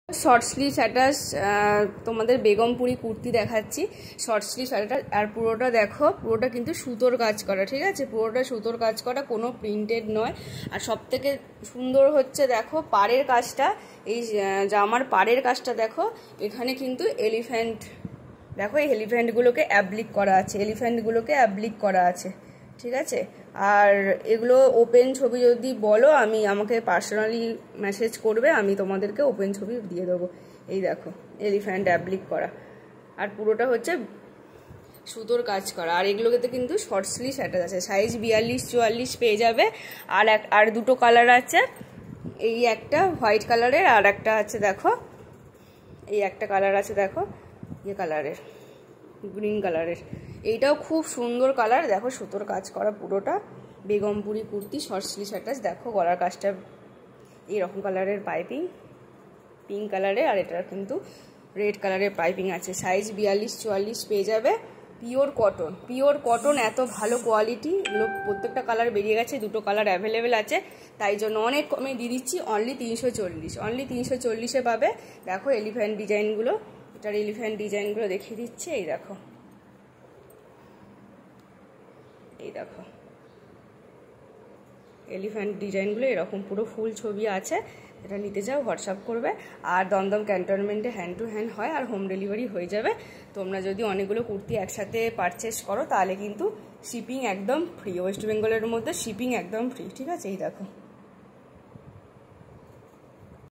shirt sleeve attach तुम्हारे बेगमपुरी कुर्ती देखाচ্ছি shirt sleeve attach और पुरोटा देखो पुरोटा किन्तु सूतोर काज करा ठीक है पुरोटा सूतोर काज करा कोनो प्रिंटेड नय और सबथेके सुंदर होच्छे देखो पाड़ेर काजटा जामार पाड़ेर काजटा देखो एखाने किन्तु एलिफेंट देखो এই এলিফ্যান্টগুলোকে অ্যাপ্লিক করা আছে এলিফ্যান্টগুলোকে অ্যাপ্লিক করা আছে ঠিক আছে আর এগুলো ওপেন ছবি যদি বলো আমি আমাকে পার্সোনালি মেসেজ করবে আমি তোমাদেরকে ওপেন ছবি দিয়ে দেব এই দেখো এলিফ্যান্ট অ্যাপ্লিক করা আর পুরোটা হচ্ছে সুতোর কাজ করা আর এগুলোতে কিন্তু শর্ট স্লিভ অ্যাটাচ আছে সাইজ 42 44 পেয়ে যাবে আর দুটো কালার আছে এই একটা হোয়াইট কালারের আর একটা আছে দেখো এই একটা কালার আছে দেখো ये কালারের গ্রিন কালারের এইটাও খুব সুন্দর কালার দেখো সুতোর কাজ করা পুরোটা Begumpuri kurti short sleeve attach দেখো গলার কাজটা এই রকম কালারের পাইপিং পিঙ্ক কালারে আর এটা কিন্তু রেড কালারের পাইপিং আছে সাইজ 42 44 পেয়ে যাবে পিওর কটন এত ভালো কোয়ালিটি এগুলো প্রত্যেকটা কালার বেরিয়ে গেছে দুটো কালার অ্যাভেলেবেল আছে তাই জন্য অনেক কমে দিয়ে দিচ্ছি অনলি 340 এ পাবে দেখো এলিফ্যান্ট ডিজাইনগুলো এটার এলিফ্যান্ট ডিজাইনগুলো দেখিয়ে দিচ্ছে এই দেখো এলিফ্যান্ট ডিজাইনগুলো এরকম পুরো ফুল ছবি আছে এটা নিতে যাও হোয়াটসঅ্যাপ করবে আর দমদম ক্যান্টনমেন্টে হ্যান্ড টু হ্যান্ড হয় আর হোম ডেলিভারি হয়ে যাবে তোমরা যদি অনেকগুলো কুর্তি একসাথে পারচেস করো তাহলে কিন্তু শিপিং একদম ফ্রি ওয়েস্ট বেঙ্গলের মধ্যে শিপিং একদম ফ্রি ঠিক আছে এই দেখো